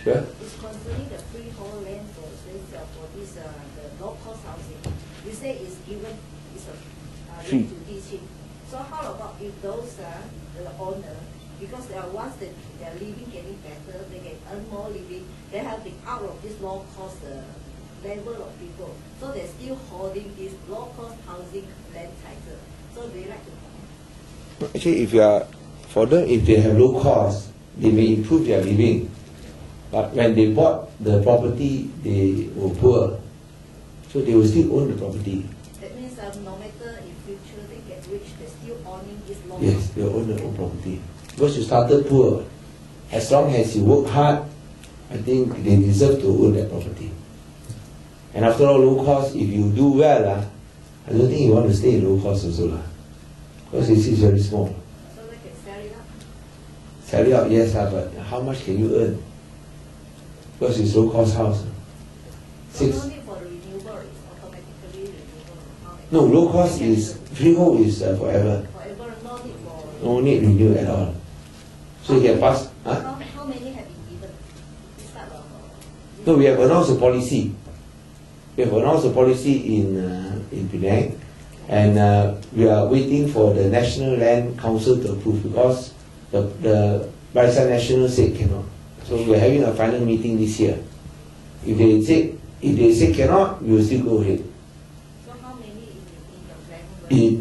Sure. It's concerning the freehold land for this the low cost housing. You say it's given it's a Free. to teaching. So how about if those the owner, because they are once that their living getting better, they can earn more living, they have been out of this low cost level of people, so they're still holding this low cost housing land title. So they like to comment. Actually, if you are for them, if they have low cost, they may improve their living. But when they bought the property, they were poor, so they will still own the property. That means no matter in future they get rich, they're still owning this low Yes, cost. they own their own property. Because you started poor, as long as you work hard, I think they deserve to own that property. And after all, low cost, if you do well, I don't think you want to stay in low cost also. Because it is very small. So they can sell it up. Sell it out, yes, but how much can you earn? Because it's low cost house. So no need for renewable, it's automatically renewable. No, low cost is, freehold is forever. Forever, no need for. No need renew at all. So you can pass. How many have been given? This type of, No, we have announced a policy. We have announced a policy in Penang, and we are waiting for the National Land Council to approve because the Barisan National said cannot. So we are having a final meeting this year. If they say cannot, we will still go ahead. So how many in the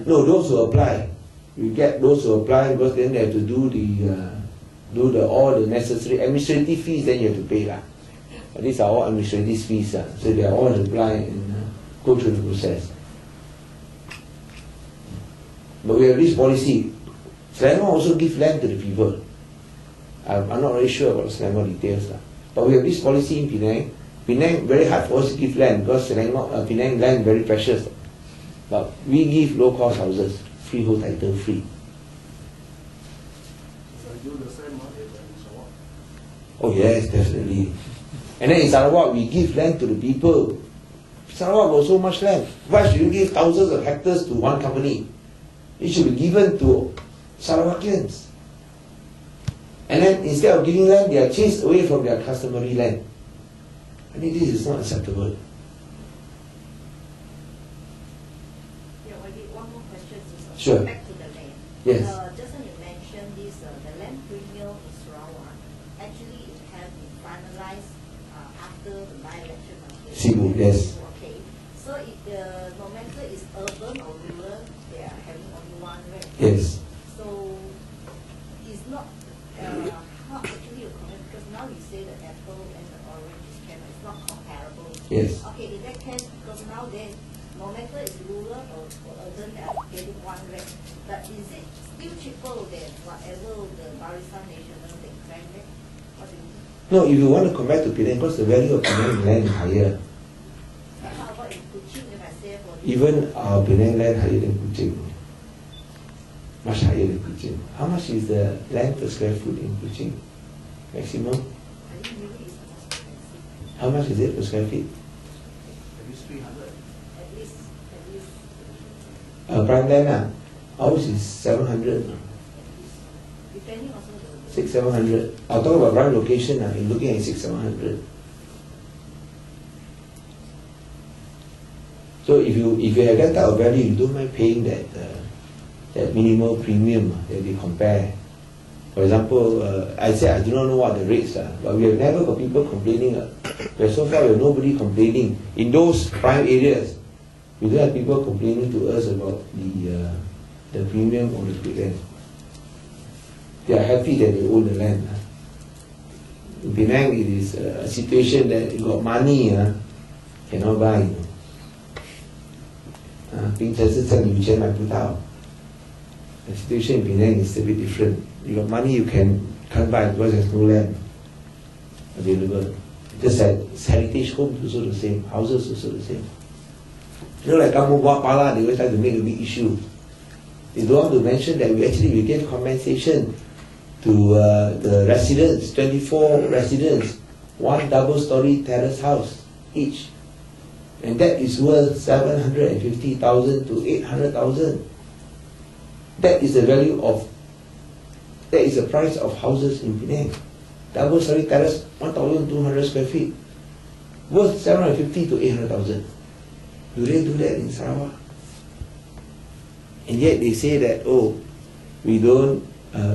plan? No, those who apply, we get those who apply because then they have to do all the necessary administrative fees. Then you have to pay lah. But these are all administrative fees, so they are all apply and go through the process. But we have this policy. Selangor also give land to the people. I'm not really sure about Selangor details, but we have this policy in Penang. Penang very hard for us to give land because Selangor, Penang land very precious. But we give low cost houses, freehold title free. So you the same money in Sarawak? Oh yes, definitely. And then in Sarawak, we give land to the people. Sarawak got so much land. Why should you give thousands of hectares to one company? It should be given to Sarawakians. And then instead of giving land, they are chased away from their customary land. I think this is not acceptable. Yeah, one more question. Sure. Back to the land. Yes. Just when you mentioned this, the land premium in Sarawak, actually it has been finalized after the by-election of the Cebu, yes. Okay. So if no matter it's urban or rural, they are having only one rate. Yes. So it's not how actually you comment, because now you say the apple and the orange is kind of, it's not comparable. Yes. Okay, in that case, because now then, no matter it's rural or urban, they are getting one rate. But is it still cheaper than whatever the Barisan National they claim it? What do you mean? No, if you want to compare to Penang, because the value of Penang land is higher. How about in Kuching, if I say for Even our Penang land higher than Kuching. Much higher than Kuching. How much is the land per square foot in Kuching? Maximum? I think maybe it's most expensive. How much is it per square feet? At least 300. At least. Prime land, ours is 700. Depending also the 600-700. I'll talk about prime location now. You're looking at 600-700. So if you have that type of value, you don't mind paying that minimal premium that they compare. For example, I said I do not know what the rates are, but we have never got people complaining. But so far, we have nobody complaining in those prime areas. We don't have people complaining to us about the premium on the land. They are happy that they own the land. In Penang, it is a situation that you got money, cannot buy. 槟城是挣有钱买不到。The situation in Penang is a bit different. You got money, you can't buy because there's no land available. Just like heritage homes also the same, houses also the same. You know, like Kampung Buah Pala, they always like to make a big issue. They don't want to mention that we gave compensation to the residents, 24 residents, one double-story terrace house each. And that is worth 750,000 to 800,000. That is the value of, that is the price of houses in Penang. double-story terrace, 1,200 square feet, worth 750 to 800,000. Do they do that in Sarawak? And yet they say that, oh, we don't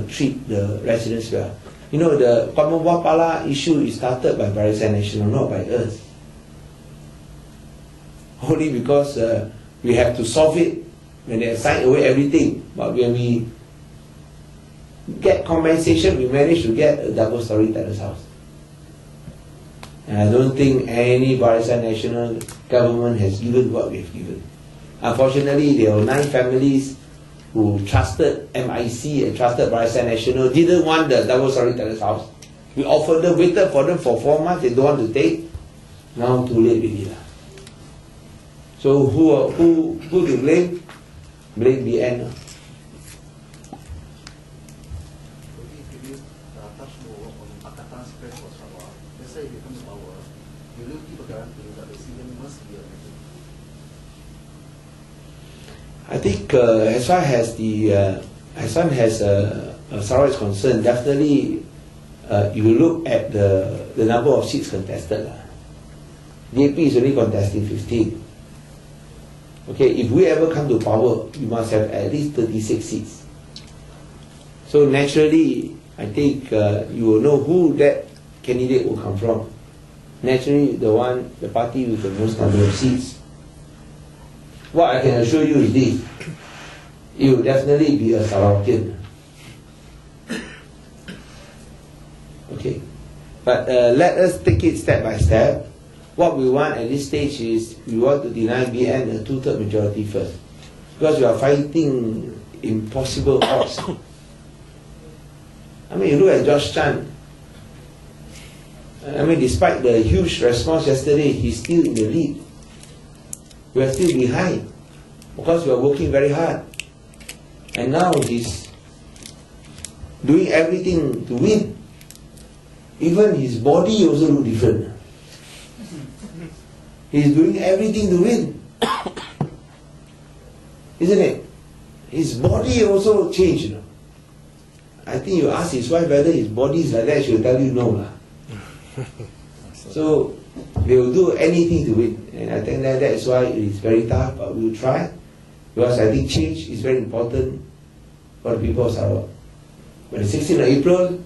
treat the residents well. You know, the Kampung Pala issue is started by Barisan Nasional, not by us. Only because we have to solve it when they sign away everything. But when we get compensation, we manage to get a double-story terrace house. And I don't think any Barisan Nasional government has given what we have given. Unfortunately, there were 9 families who trusted MIC and trusted Barisan Nasional, didn't want the double-story terrace house. We offered them, waited for them for 4 months, they don't want to take. Now too late really. So who to blame? Blame BN. Maybe if you touch more on Pakatan space for Sabah, let's say if you come to power, will you give a guarantee that the civilian must be elected? I think as far as Sarawak is concerned, definitely you look at the number of seats contested. DAP is only contesting 15. Okay, if we ever come to power, we must have at least 36 seats. So naturally, I think you will know who that candidate will come from. Naturally, the party with the most number of seats. What I can assure you is this: it will definitely be a Sarawakian. Okay, but let us take it step by step. What we want at this stage is we want to deny BN a 2/3 majority first, because we are fighting impossible odds. I mean, you look at George Chan. I mean, despite the huge response yesterday, he's still in the lead. We are still behind because we are working very hard. And now he's doing everything to win. Even his body also look different. He's doing everything to win. Isn't it? His body also changed. You know? I think you ask his wife whether his body is like that, she'll tell you no. So they will do anything to win. And I think that is why it is very tough, but we will try. Because I think change is very important for the people of Sarawak. But the 16th of April,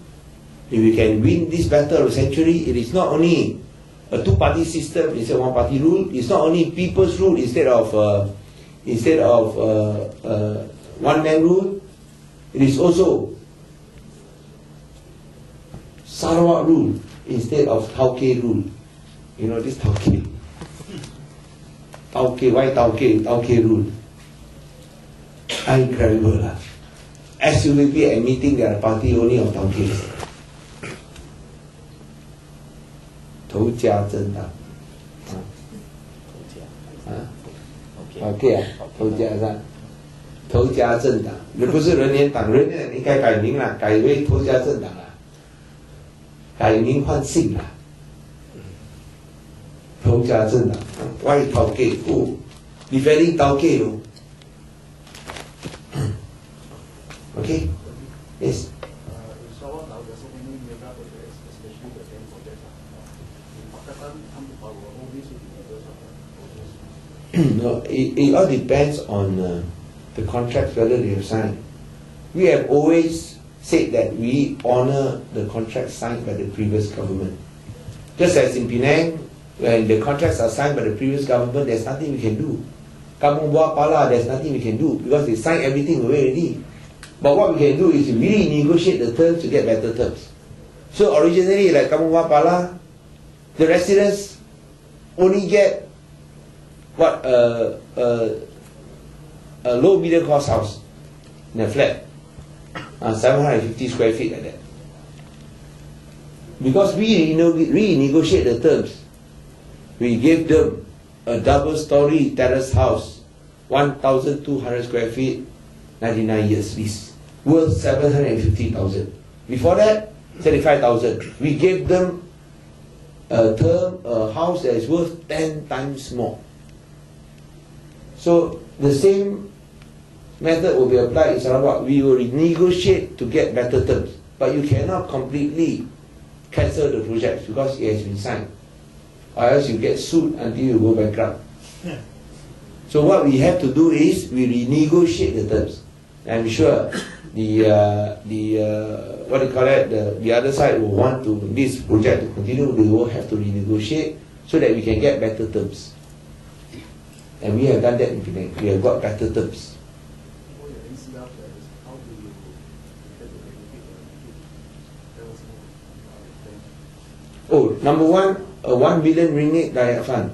if we can win this battle of the century, it is not only a 2-party system instead of 1-party rule. It's not only people's rule instead of one-man rule. It is also Sarawak rule instead of Tauke rule. You know this Tauke? Tauke, why Tauke? Tauke rule. Incredible. SUVP admitting they are party only of Taukes. 头家政党，OK 啊，头家是吧？头家政党，你不是人年党，人年应该改名了，改为头家政党了，改名换姓了。头家政党，why 头家？哦 ，defending 头家哦。OK， yes。No, it all depends on the contracts, whether they have signed. We have always said that we honour the contracts signed by the previous government. Just as in Penang, when the contracts are signed by the previous government, there's nothing we can do. Kampung Buah Pala, there's nothing we can do because they signed everything away already. But what we can do is really negotiate the terms to get better terms. So originally, like Kampung Buah Pala, the residents only get what a low middle cost house in a flat, 750 square feet like that. Because we renegotiate the terms, we gave them a double-story terrace house, 1,200 square feet, 99 years lease, worth 750,000. Before that, 35,000. We gave them a house that is worth 10 times more. So the same method will be applied in Sarawak. We will negotiate to get better terms, but you cannot completely cancel the project because it has been signed, or else you get sued until you go bankrupt. So what we have to do is we renegotiate the terms. I'm sure the what do you call it, the other side will want to this project to continue. They will have to renegotiate so that we can get better terms. And we have done that in Penang. We have got better terms. Oh, number one, a 1 billion ringgit Dayak fund.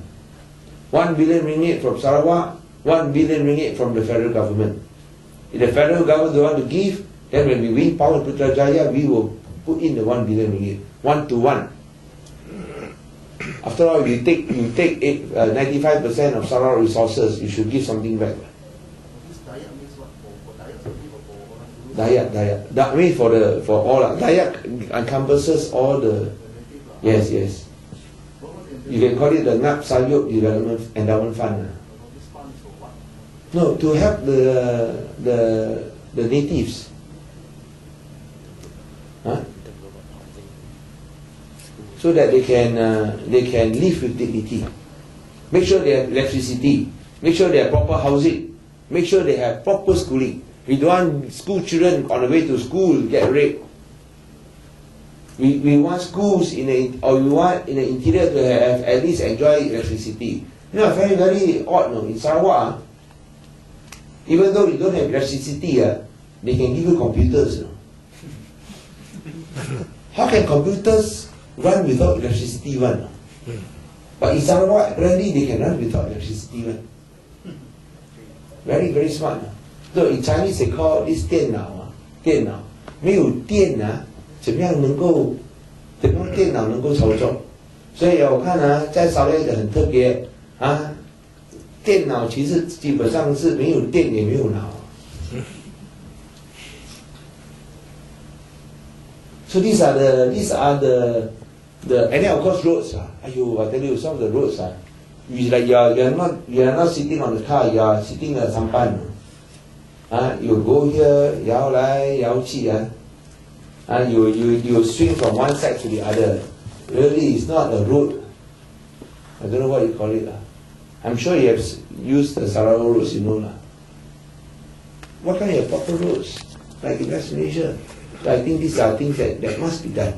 1 billion ringgit from Sarawak, 1 billion ringgit from the federal government. If the federal government don't want to give, then when we win power in Putrajaya, we will put in the 1 billion ringgit, 1 to 1. After all, you take 95% of Sarawak resources, you should give something back. Dayak. I mean for all. Dayak encompasses all the. Yes. You can call it the Ngap Sayup Development Endowment Fund. No, to help the natives. Huh? So that they can live with dignity. Make sure they have electricity. Make sure they have proper housing. Make sure they have proper schooling. We don't want school children on the way to school get raped. We want schools we want in the interior to have at least enjoy electricity. You know, very, very odd, no? In Sarawak, even though you don't have electricity, they can give you computers. No? How can computers run without electricity? No? But in Sarawak, apparently they can run without electricity. Very, very smart. So in Chinese they call this 电脑，没有电怎么样电脑能够操作？所以我看在沙捞越很特别电脑其实基本上是没有电也没有脑。So these are the and then of course roads I tell you some of the roads you like you are not sitting on the car, you are sitting at sampan. You go here 摇来摇去you swing from one side to the other. Really, it's not a road. I don't know what you call it. I'm sure you have used the Sarawak roads, you know. What kind of proper roads? Like in West Malaysia. So I think these are things that must be done.